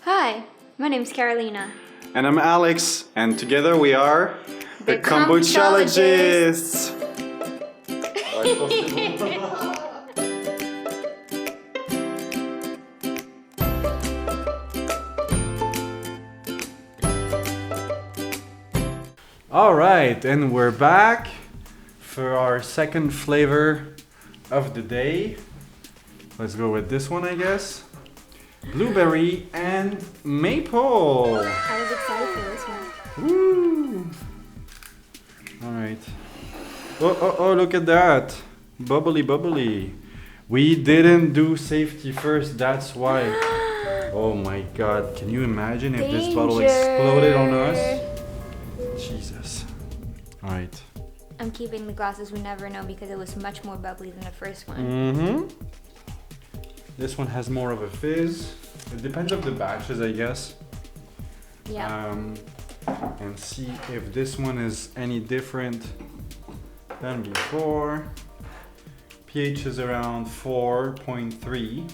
Hi, my name's Carolina. And I'm Alex, and together we are The Kombuchaologists. All right, and we're back for our second flavor of the day. Let's go with this one, I guess. Blueberry and maple. I was excited for this one. Woo! All right. Oh, look at that. Bubbly, bubbly. We didn't do safety first, that's why. Oh my God, can you imagine if this bottle exploded on us? Jesus. All right. I'm keeping the glasses, we never know, because it was much more bubbly than the first one. Mm-hmm. This one has more of a fizz. It depends on the batches, I guess. Yeah. And see if this one is any different than before. pH is around 4.3.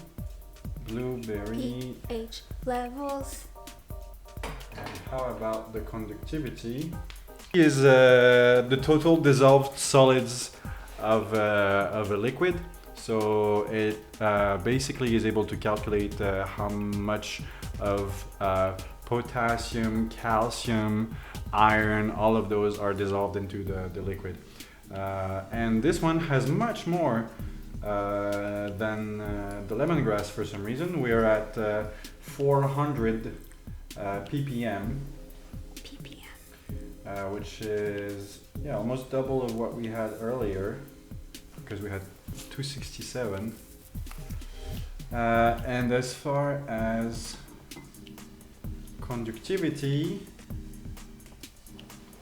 Blueberry. pH levels. And how about the conductivity? Is the total dissolved solids of a liquid. So it basically is able to calculate how much of potassium, calcium, iron, all of those are dissolved into the liquid. And this one has much more than the lemongrass for some reason. We're at 400 ppm. Which is almost double of what we had earlier, because we had 267. And as far as conductivity,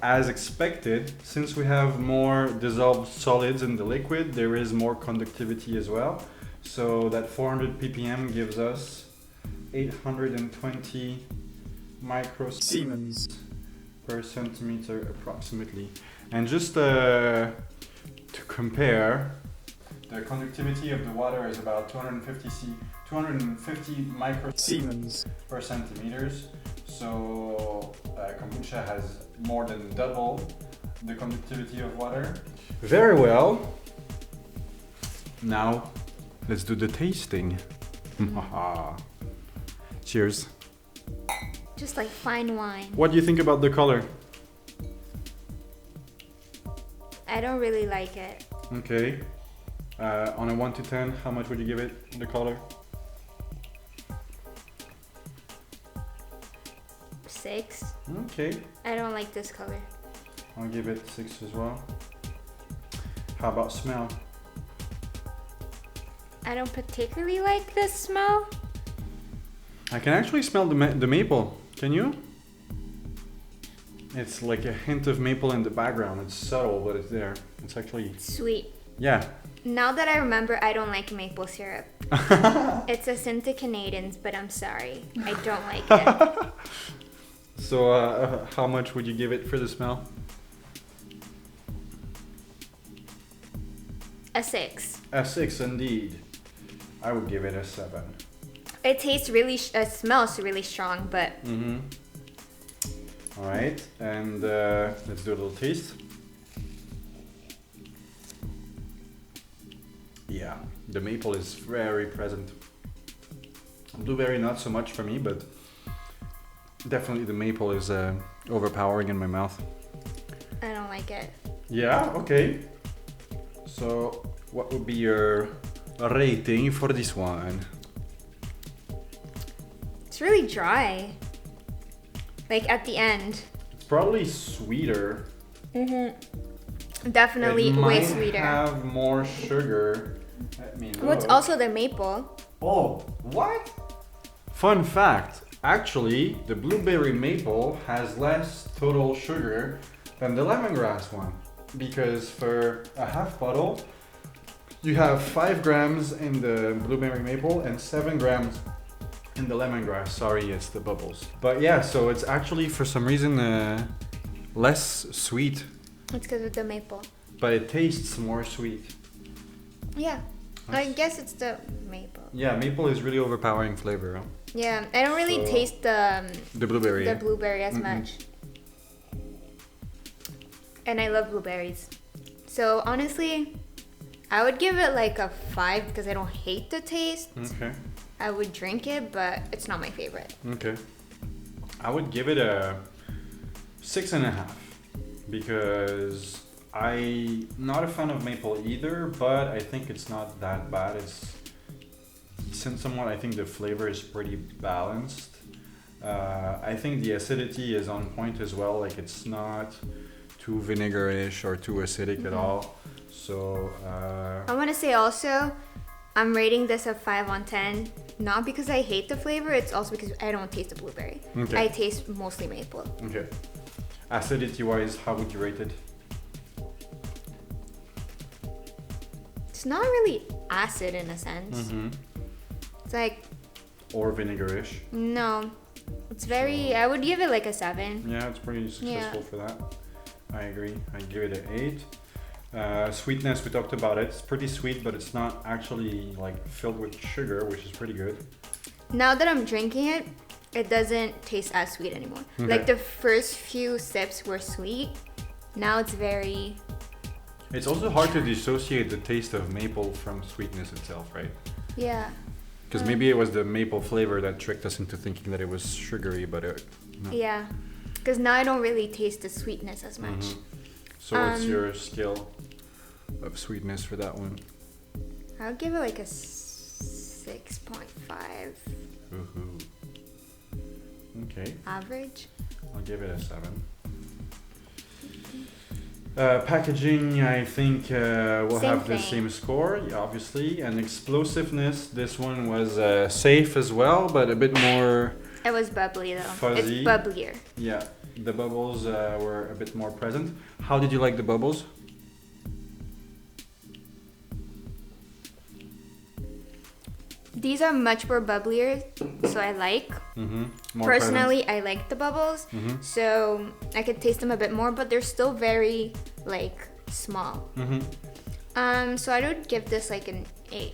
as expected, since we have more dissolved solids in the liquid, there is more conductivity as well. So that 400 ppm gives us 820 microsiemens per centimeter approximately. And just to compare, the conductivity of the water is about 250 microsiemens per centimeters. So kombucha has more than double the conductivity of water. Very well. Now let's do the tasting. Cheers. Just like fine wine. What do you think about the color? I don't really like it. Okay. On a 1 to 10, how much would you give it, the color? 6. Okay. I don't like this color. I'll give it 6 as well. How about smell? I don't particularly like this smell. I can actually smell the maple. Can you? It's like a hint of maple in the background. It's subtle, but it's there. It's actually Sweet. Yeah. Now that I remember, I don't like maple syrup. It's a sin to Canadians, but I'm sorry. I don't like it. So how much would you give it for the smell? A 6. A 6 indeed. I would give it a 7. It tastes really, smells really strong, but... Mm-hmm. All right, and let's do a little taste. Yeah, the maple is very present. Blueberry not so much for me, but definitely the maple is overpowering in my mouth. I don't like it. Yeah, okay. So what would be your rating for this one? It's really dry. Like at the end. It's probably sweeter. Mm-hmm. Definitely way sweeter. It might have more sugar. Let me look. Well, it's also the maple. Oh, what? Fun fact. Actually, the blueberry maple has less total sugar than the lemongrass one. Because for a half bottle, you have 5 grams in the blueberry maple and 7 grams in the lemongrass. Sorry, it's the bubbles. But yeah, so it's actually for some reason less sweet. It's because of the maple. But it tastes more sweet. Yeah, I guess it's the maple. Yeah, maple is really overpowering flavor. Huh? Yeah, I don't really So- taste The blueberry. the yeah? blueberry as much. And I love blueberries. So honestly, I would give it like a 5 because I don't hate the taste. Okay. I would drink it, but it's not my favorite. Okay. I would give it a 6.5 because I'm not a fan of maple either, but I think it's not that bad. It's decent somewhat. I think the flavor is pretty balanced. I think the acidity is on point as well. Like it's not too vinegarish or too acidic at all. So I want to say also, I'm rating this a 5 on 10. Not because I hate the flavor, it's also because I don't taste the blueberry. Okay. I taste mostly maple. okay. Acidity wise, how would you rate it? It's not really acid in a sense. Mm-hmm. It's like, Or vinegarish. no. It's very, I would give it like a 7. Yeah, it's pretty successful Yeah. for that. I agree. I'd give it an 8. Sweetness, we talked about it. It's pretty sweet, but it's not actually like filled with sugar, which is pretty good. Now that I'm drinking it, it doesn't taste as sweet anymore. Okay. Like the first few sips were sweet. Now it's very, It's also hard to dissociate the taste of maple from sweetness itself, right? yeah. Because maybe it was the maple flavor that tricked us into thinking that it was sugary, but no. Yeah. Because now I don't really taste the sweetness as much. Mhm. So what's Um, your scale of sweetness for that one? I would give it like a 6.5 Woohoo. Okay, average. I'll give it a 7. Packaging, I think we'll Same have the thing. same score, yeah, obviously. And explosiveness, this one was safe as well, but a bit more, It was bubbly though. Fuzzy. It's bubblier. yeah, the bubbles were a bit more present. How did you like the bubbles? These are much more bubblier, so I like. Mm-hmm. Personally, I like the bubbles, Mm-hmm. so I could taste them a bit more, but they're still very like small. Mm-hmm. So I would give this like an 8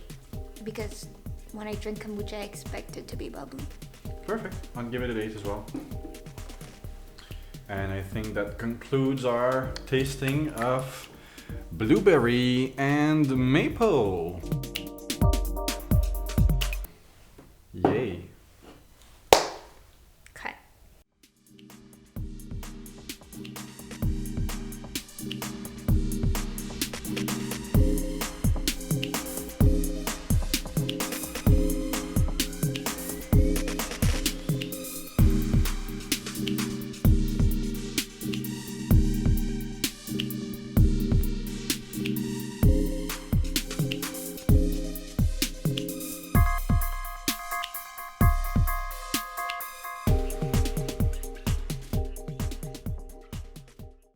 because when I drink kombucha, I expect it to be bubbly. Perfect. I'll give it an 8 as well. And I think that concludes our tasting of blueberry and maple.